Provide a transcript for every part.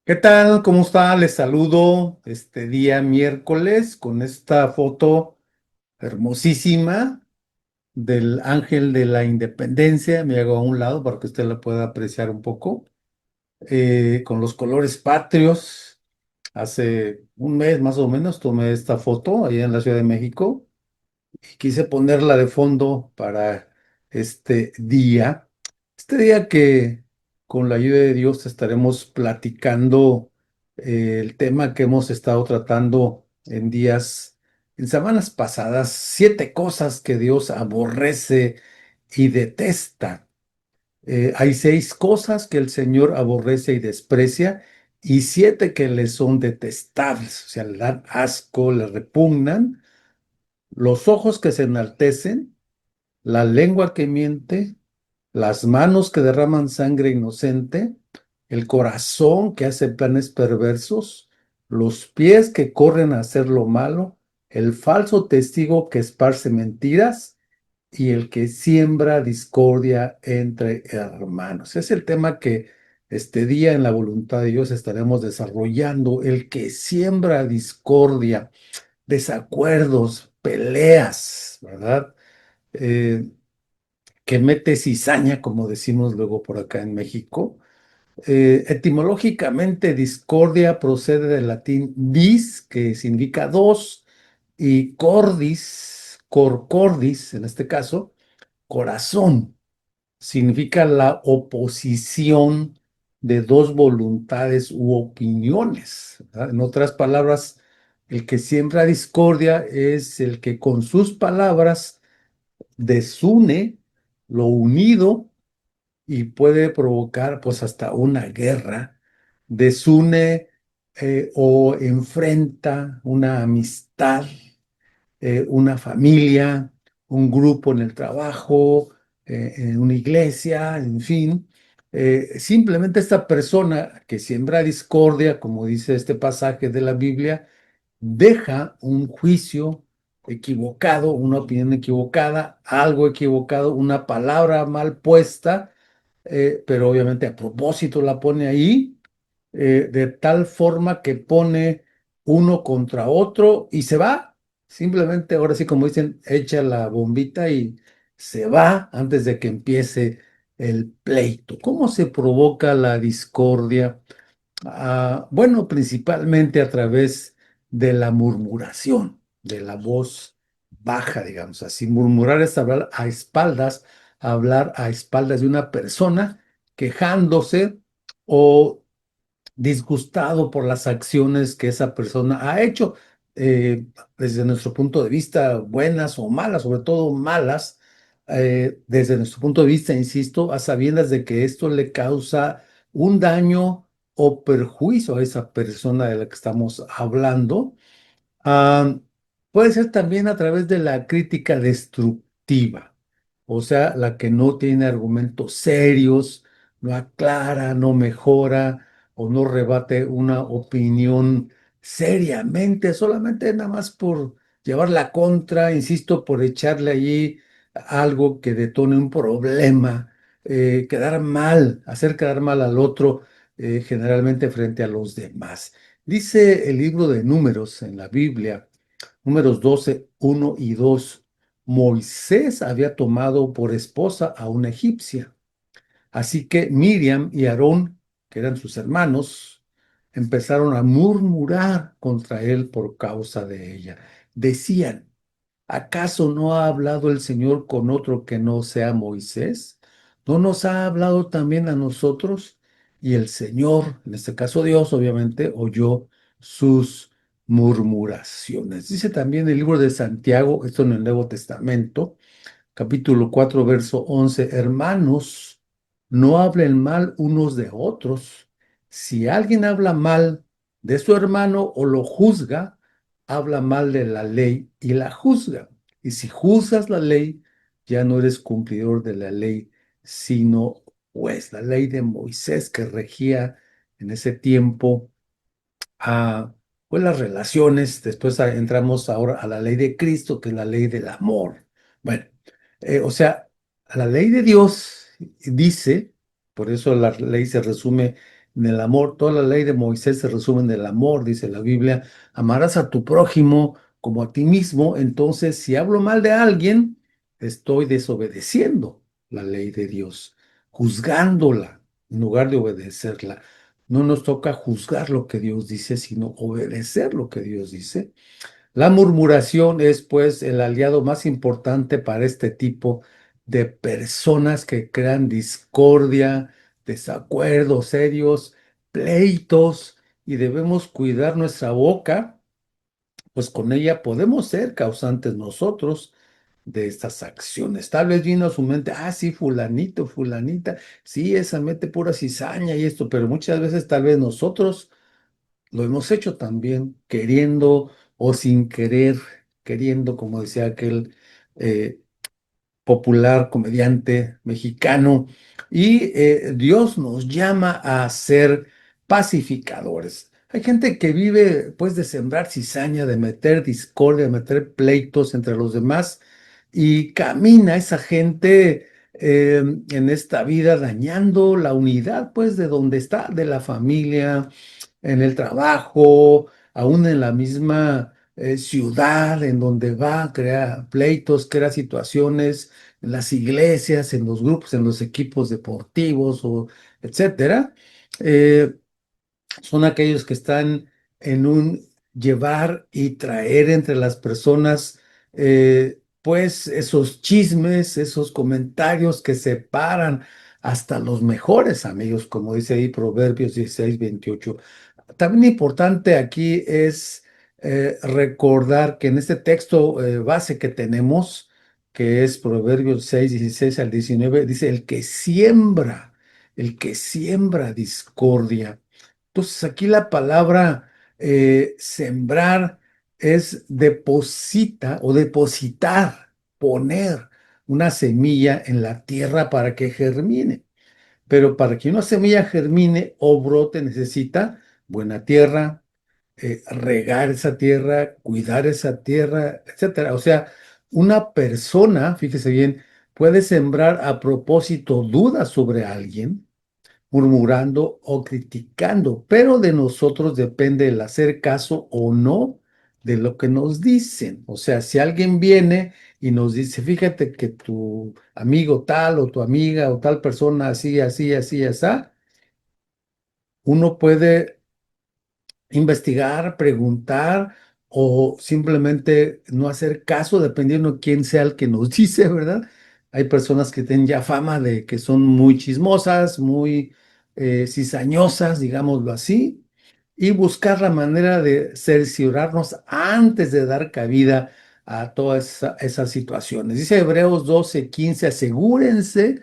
¿Qué tal? ¿Cómo está? Les saludo este día miércoles con esta foto hermosísima del Ángel de la Independencia. Me hago a un lado para que usted la pueda apreciar un poco, con los colores patrios. Hace un mes más o menos tomé esta foto allá en la Ciudad de México y quise ponerla de fondo para este día. Este día que con la ayuda de Dios estaremos platicando el tema que hemos estado tratando en semanas pasadas, 7 cosas que Dios aborrece y detesta. Hay 6 cosas que el Señor aborrece y desprecia y 7 que le son detestables, o sea, le dan asco, le repugnan: los ojos que se enaltecen, la lengua que miente, las manos que derraman sangre inocente, el corazón que hace planes perversos, los pies que corren a hacer lo malo, el falso testigo que esparce mentiras y el que siembra discordia entre hermanos. Es el tema que este día en la voluntad de Dios estaremos desarrollando: el que siembra discordia, desacuerdos, peleas, ¿verdad? Eh, que mete cizaña, como decimos luego por acá en México. Etimológicamente, discordia procede del latín dis, que significa dos, y cordis, cor cordis, en este caso, corazón, significa la oposición de dos voluntades u opiniones, ¿verdad? En otras palabras, el que siembra discordia es el que con sus palabras desune lo unido y puede provocar pues hasta una guerra, desune o enfrenta una amistad, una familia, un grupo en el trabajo, en una iglesia, en fin. Simplemente esta persona que siembra discordia, como dice este pasaje de la Biblia, deja un juicio equivocado, una opinión equivocada, algo equivocado, una palabra mal puesta, pero obviamente a propósito la pone ahí, de tal forma que pone uno contra otro y se va. Simplemente, ahora sí, como dicen, echa la bombita y se va antes de que empiece el pleito. ¿Cómo se provoca la discordia? Bueno, principalmente a través de la murmuración, de la voz baja, digamos así. Murmurar es hablar a espaldas de una persona, quejándose o disgustado por las acciones que esa persona ha hecho, eh, desde nuestro punto de vista, buenas o malas, sobre todo malas, desde nuestro punto de vista, insisto, a sabiendas de que esto le causa un daño o perjuicio a esa persona de la que estamos hablando. Ah, Puede ser también a través de la crítica destructiva, o sea, la que no tiene argumentos serios, no aclara, no mejora o no rebate una opinión seriamente, solamente nada más por llevar la contra, insisto, por echarle allí algo que detone un problema, quedar mal, hacer quedar mal al otro, generalmente frente a los demás. Dice el libro de Números en la Biblia, Números 12, 1 y 2: Moisés había tomado por esposa a una egipcia. Así que Miriam y Aarón, que eran sus hermanos, empezaron a murmurar contra él por causa de ella. Decían: ¿acaso no ha hablado el Señor con otro que no sea Moisés? ¿No nos ha hablado también a nosotros? Y el Señor, en este caso Dios, obviamente, oyó sus murmuraciones. Dice también el libro de Santiago, esto en el Nuevo Testamento, capítulo 4, verso 11: hermanos, no hablen mal unos de otros. Si alguien habla mal de su hermano o lo juzga, habla mal de la ley y la juzga. Y si juzgas la ley, ya no eres cumplidor de la ley, sino pues la ley de Moisés que regía en ese tiempo a pues las relaciones. Después entramos ahora a la ley de Cristo, que es la ley del amor. Bueno, o sea, la ley de Dios dice, por eso la ley se resume en el amor. Toda la ley de Moisés se resume en el amor, dice la Biblia. Amarás a tu prójimo como a ti mismo. Entonces, si hablo mal de alguien, estoy desobedeciendo la ley de Dios, juzgándola en lugar de obedecerla. No nos toca juzgar lo que Dios dice, sino obedecer lo que Dios dice. La murmuración es pues el aliado más importante para este tipo de personas que crean discordia, desacuerdos serios, pleitos, y debemos cuidar nuestra boca, pues con ella podemos ser causantes nosotros de estas acciones. Tal vez vino a su mente, ah, sí, fulanito, fulanita, sí, esa mete pura cizaña y esto, pero muchas veces tal vez nosotros lo hemos hecho también, queriendo o sin querer, queriendo, como decía aquel eh, popular comediante mexicano. Y Dios nos llama a ser pacificadores. Hay gente que vive pues de sembrar cizaña, de meter discordia, de meter pleitos entre los demás y camina esa gente en esta vida dañando la unidad pues de donde está, de la familia, en el trabajo, aún en la misma ciudad en donde va, crea pleitos, crea situaciones, en las iglesias, en los grupos, en los equipos deportivos, o etcétera. Eh, Son aquellos que están en un llevar y traer entre las personas, pues esos chismes, esos comentarios que separan hasta los mejores amigos, como dice ahí Proverbios 16:28. También importante aquí es recordar que en este texto base que tenemos, que es Proverbios 6:16 al 19, dice, el que siembra discordia. Entonces aquí la palabra sembrar es deposita o depositar, poner una semilla en la tierra para que germine. Pero para que una semilla germine o brote necesita buena tierra, regar esa tierra, cuidar esa tierra, etcétera. O sea, una persona, fíjese bien, puede sembrar a propósito dudas sobre alguien, murmurando o criticando, pero de nosotros depende el hacer caso o no de lo que nos dicen. O sea, si alguien viene y nos dice, fíjate que tu amigo tal o tu amiga o tal persona así, así, así, así, uno puede investigar, preguntar o simplemente no hacer caso, dependiendo de quién sea el que nos dice, ¿verdad? Hay personas que tienen ya fama de que son muy chismosas, muy cizañosas, digámoslo así, y buscar la manera de cerciorarnos antes de dar cabida a todas esas situaciones. Dice Hebreos 12:15, asegúrense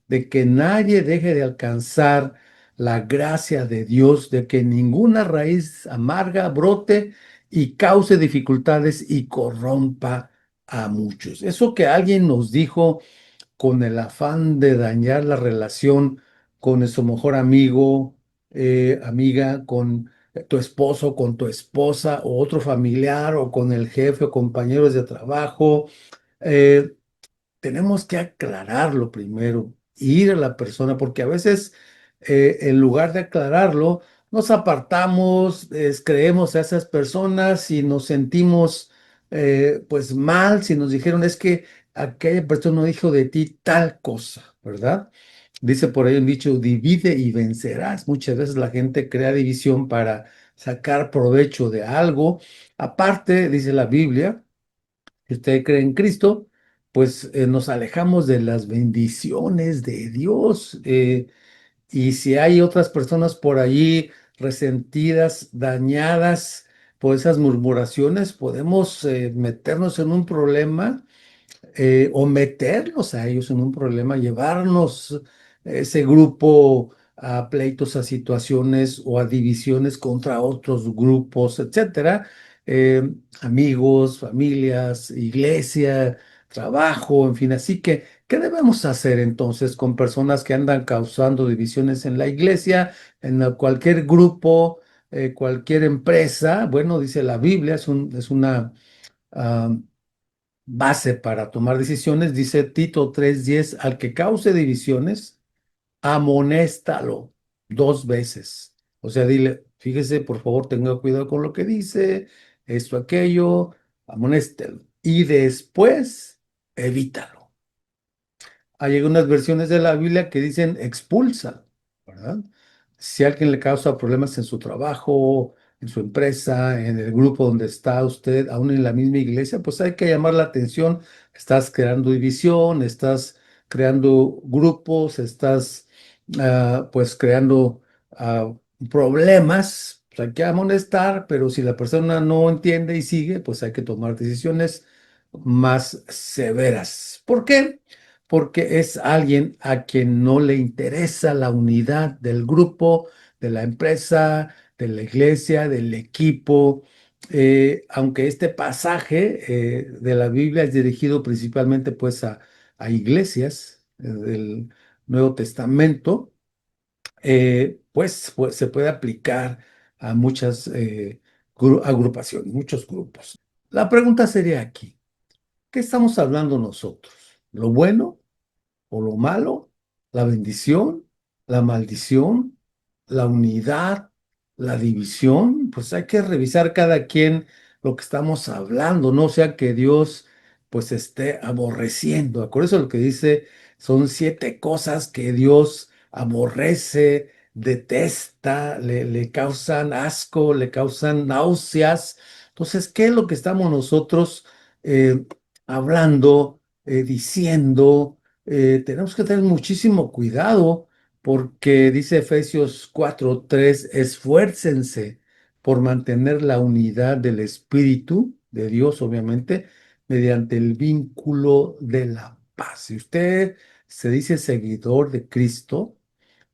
de que nadie deje de alcanzar la gracia de Dios, de que ninguna raíz amarga brote y cause dificultades y corrompa a muchos. Eso que alguien nos dijo con el afán de dañar la relación con nuestro mejor amigo, amiga, con tu esposo, con tu esposa o otro familiar o con el jefe o compañeros de trabajo. eh, Tenemos que aclararlo primero, ir a la persona, porque a veces en lugar de aclararlo, nos apartamos, creemos a esas personas y nos sentimos pues mal si nos dijeron es que aquella persona dijo de ti tal cosa, ¿verdad? Dice por ahí un dicho, divide y vencerás. Muchas veces la gente crea división para sacar provecho de algo. Aparte, dice la Biblia, si usted cree en Cristo, pues nos alejamos de las bendiciones de Dios. Y si hay otras personas por allí resentidas, dañadas por esas murmuraciones, podemos meternos en un problema o meternos a ellos en un problema, llevarnos ese grupo a pleitos, a situaciones o a divisiones contra otros grupos, etcétera. Eh, Amigos, familias, iglesia, trabajo, en fin. Así que, ¿qué debemos hacer entonces con personas que andan causando divisiones en la iglesia, en cualquier grupo, cualquier empresa? Bueno, dice la Biblia, es una ah, base para tomar decisiones, dice Tito 3:10, al que cause divisiones, amonéstalo. dos veces. O sea, dile, fíjese, por favor, tenga cuidado con lo que dice, esto, aquello, amonéstelo. Y después, evítalo. Hay algunas versiones de la Biblia que dicen expulsa, ¿verdad? Si alguien le causa problemas en su trabajo, en su empresa, en el grupo donde está usted, aún en la misma iglesia, pues hay que llamar la atención. Estás creando división, estás creando grupos, estás pues creando ah, problemas. Pues hay que amonestar, pero si la persona no entiende y sigue, pues hay que tomar decisiones más severas. ¿Por qué? Porque es alguien a quien no le interesa la unidad del grupo, de la empresa, de la iglesia, del equipo. Aunque este pasaje de la Biblia es dirigido principalmente pues a iglesias del Nuevo Testamento, pues se puede aplicar a muchas agrupaciones, muchos grupos. La pregunta sería aquí, ¿qué estamos hablando nosotros? ¿Lo bueno o lo malo, la bendición, la maldición, la unidad, la división? Pues hay que revisar cada quien lo que estamos hablando, no sea que Dios pues esté aborreciendo. Acuérdense lo que dice, son siete cosas que Dios aborrece, detesta, le causan asco, le causan náuseas. Entonces, ¿qué es lo que estamos nosotros hablando, diciendo? Tenemos que tener muchísimo cuidado porque dice Efesios 4:3, esfuércense por mantener la unidad del Espíritu de Dios, obviamente, mediante el vínculo de la paz. Si usted se dice seguidor de Cristo,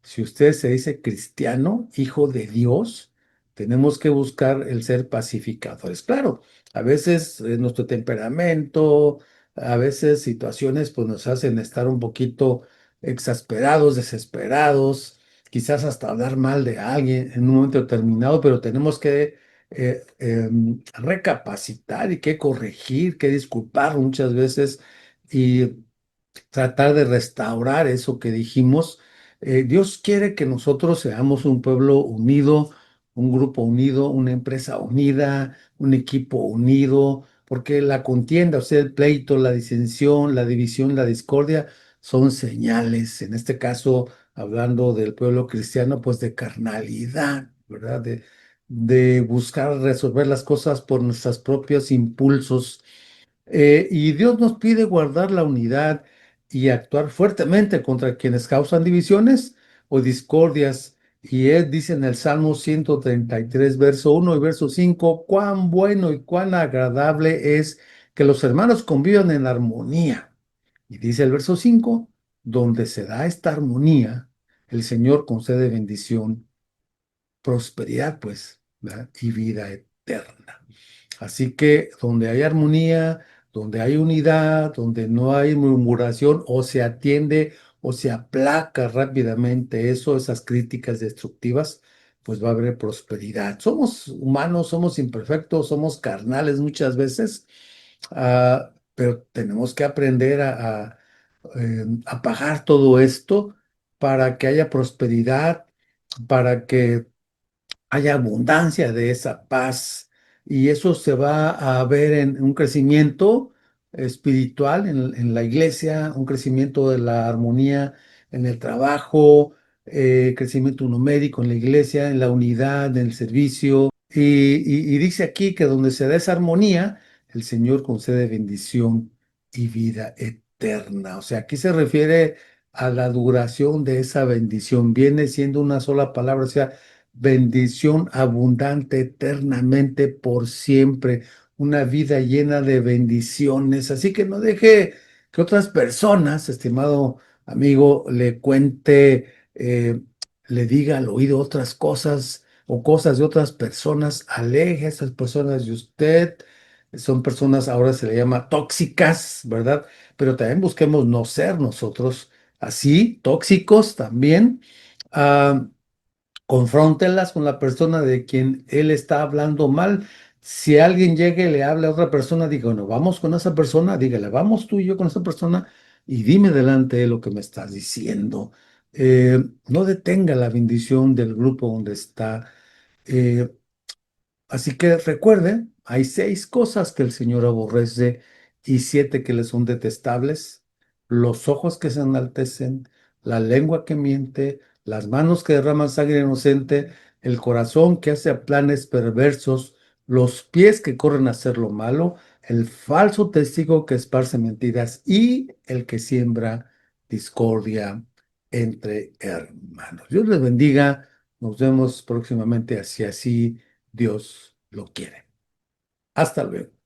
si usted se dice cristiano, hijo de Dios, tenemos que buscar el ser pacificadores. Claro, a veces nuestro temperamento, a veces situaciones pues nos hacen estar un poquito exasperados, desesperados, quizás hasta hablar mal de alguien en un momento determinado, pero tenemos que recapacitar y que corregir, que disculpar muchas veces y tratar de restaurar eso que dijimos. Dios quiere que nosotros seamos un pueblo unido, un grupo unido, una empresa unida, un equipo unido, porque la contienda, o sea, el pleito, la disensión, la división, la discordia, son señales, en este caso, hablando del pueblo cristiano, pues de carnalidad, ¿verdad? De buscar resolver las cosas por nuestros propios impulsos, y Dios nos pide guardar la unidad y actuar fuertemente contra quienes causan divisiones o discordias. Y Él dice en el Salmo 133, verso 1 y verso 5, cuán bueno y cuán agradable es que los hermanos convivan en armonía. Y dice el verso 5, donde se da esta armonía, el Señor concede bendición, prosperidad, pues, ¿verdad? Y vida eterna. Así que donde hay armonía, donde hay unidad, donde no hay murmuración o se atiende o se aplaca rápidamente eso, esas críticas destructivas, pues va a haber prosperidad. Somos humanos, somos imperfectos, somos carnales muchas veces, pero tenemos que aprender a pagar todo esto para que haya prosperidad, para que haya abundancia de esa paz, y eso se va a ver en un crecimiento espiritual en la iglesia, un crecimiento de la armonía en el trabajo, crecimiento numérico en la iglesia, en la unidad, en el servicio. Y dice aquí que donde se da esa armonía, el Señor concede bendición y vida eterna. O sea, aquí se refiere a la duración de esa bendición. Viene siendo una sola palabra, o sea, bendición abundante eternamente por siempre, una vida llena de bendiciones. Así que no deje que otras personas, estimado amigo, le cuente, le diga al oído otras cosas o cosas de otras personas. Aleje a esas personas de usted. Son personas, ahora se le llama tóxicas, ¿verdad? Pero también busquemos no ser nosotros así, tóxicos también. Ah, Confróntelas con la persona de quien él está hablando mal. Si alguien llega y le habla a otra persona, digo, no, vamos con esa persona, dígale, vamos tú y yo con esa persona y dime delante de lo que me estás diciendo. no detenga la bendición del grupo donde está. Eh, Así que recuerde, hay 6 cosas que el Señor aborrece y 7 que le son detestables: los ojos que se enaltecen, la lengua que miente, las manos que derraman sangre inocente, el corazón que hace planes perversos, los pies que corren a hacer lo malo, el falso testigo que esparce mentiras y el que siembra discordia entre hermanos. Dios les bendiga. Nos vemos próximamente, así Dios lo quiere. Hasta luego.